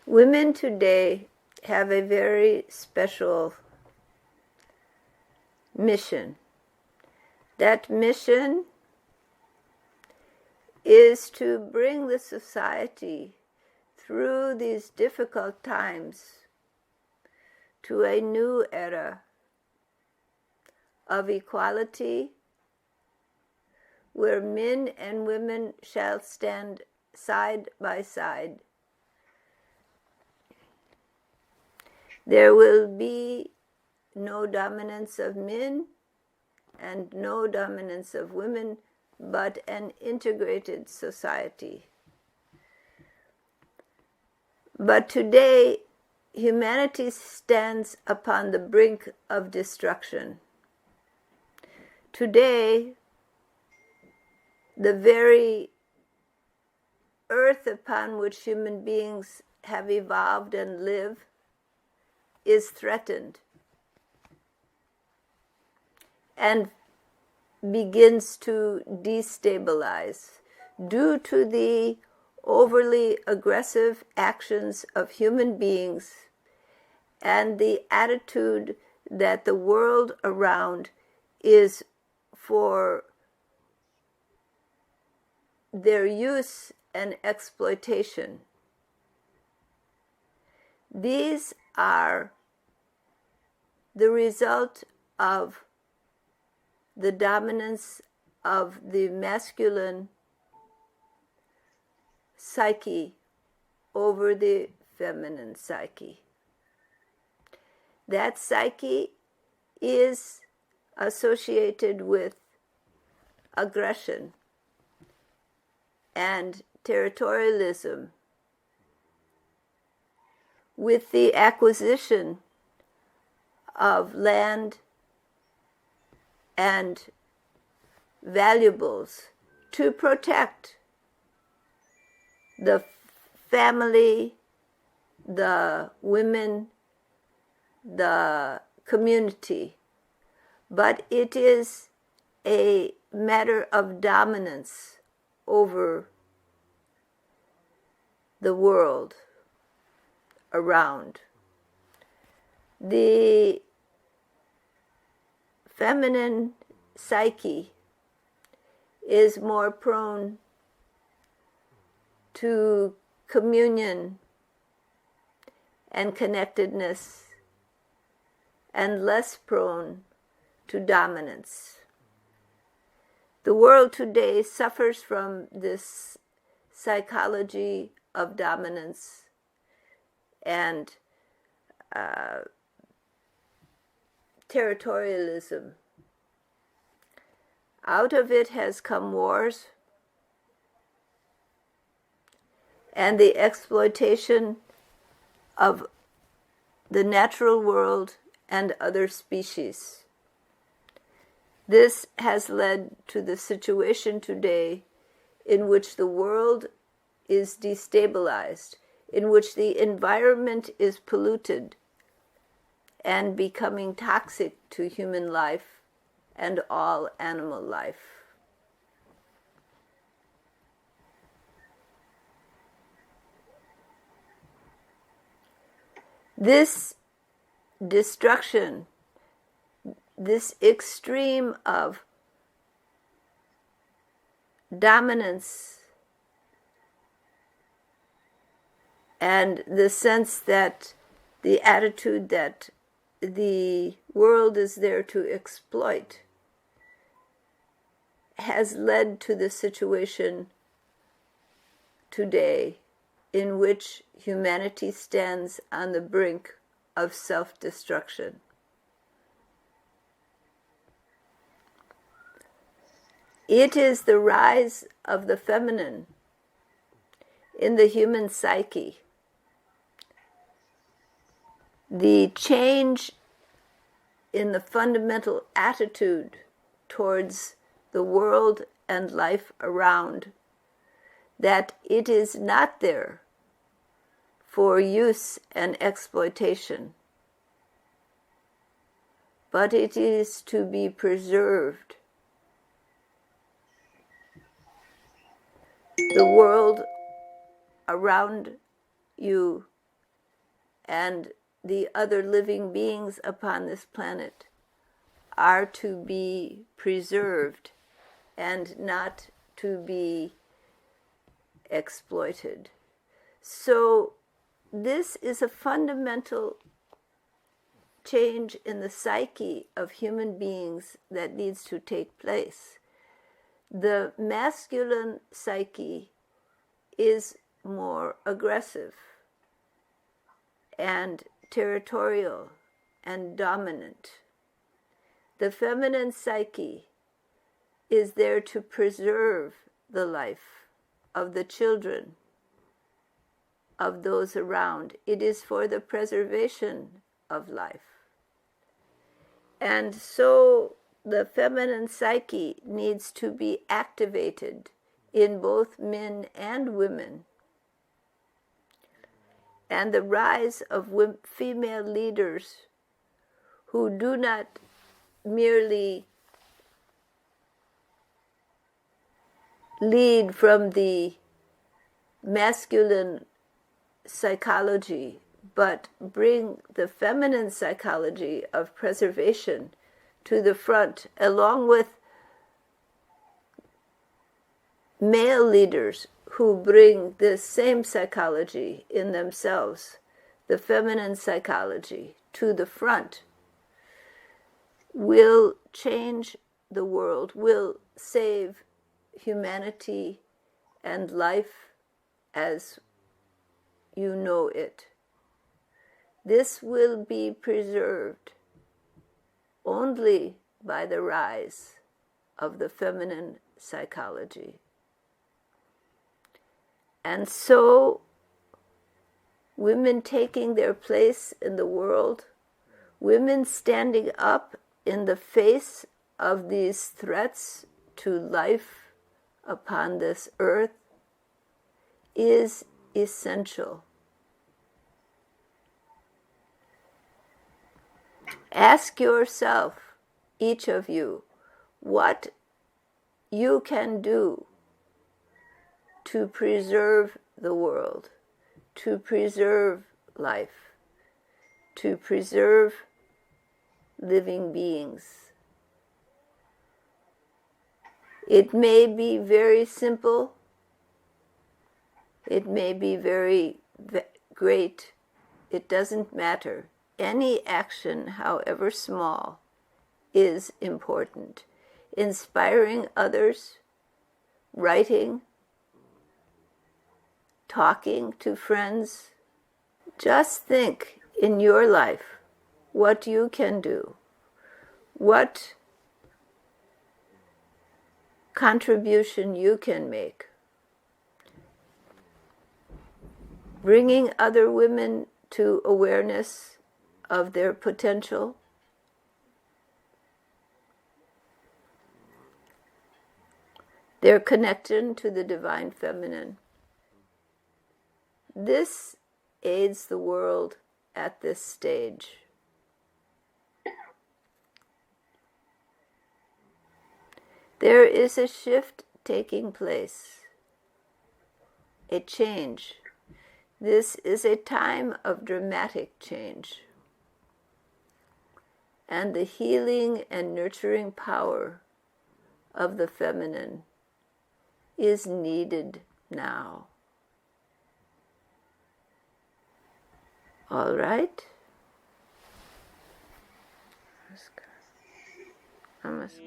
Women today have a very special mission. That mission is to bring the society through these difficult times to a new era of equality, where men and women shall stand side by side. There will be no dominance of men and no dominance of women, but an integrated society. But today, humanity stands upon the brink of destruction. Today, the very earth upon which human beings have evolved and live is threatened and begins to destabilize due to the overly aggressive actions of human beings and the attitude that the world around is for their use and exploitation. These are the result of the dominance of the masculine psyche over the feminine psyche. That psyche is associated with aggression and territorialism, with the acquisition of land and valuables to protect the family, the women, the community. But it is a matter of dominance over the world around. The feminine psyche is more prone to communion and connectedness and less prone to dominance. The world today suffers from this psychology of dominance and territorialism. Out of it has come wars and the exploitation of the natural world and other species. This has led to the situation today in which the world is destabilized, in which the environment is polluted and becoming toxic to human life and all animal life. This destruction, this extreme of dominance and the sense that the attitude that the world is there to exploit has led to the situation today in which humanity stands on the brink of self-destruction. It is the rise of the feminine in the human psyche, the change in the fundamental attitude towards the world and life around, that it is not there for use and exploitation, but it is to be preserved. The world around you and the other living beings upon this planet are to be preserved and not to be exploited. So this is a fundamental change in the psyche of human beings that needs to take place. The masculine psyche is more aggressive and territorial and dominant. The feminine psyche is there to preserve the life of the children, of those around. It is for the preservation of life. And so the feminine psyche needs to be activated in both men and women. And the rise of female leaders who do not merely lead from the masculine psychology, but bring the feminine psychology of preservation to the front, along with male leaders who bring this same psychology in themselves, the feminine psychology, to the front, will change the world, will save humanity and life as you know it. This will be preserved only by the rise of the feminine psychology. And so, women taking their place in the world, women standing up in the face of these threats to life upon this earth, is essential. Ask yourself, each of you, what you can do to preserve the world, to preserve life, to preserve living beings. It may be very simple, it may be very great, it doesn't matter. Any action, however small, is important. Inspiring others, writing, talking to friends. Just think in your life what you can do, what contribution you can make. Bringing other women to awareness of their potential, their connection to the divine feminine. This aids the world at this stage. There is a shift taking place, a change. This is a time of dramatic change. And the healing and nurturing power of the feminine is needed now. All right? Namaskar.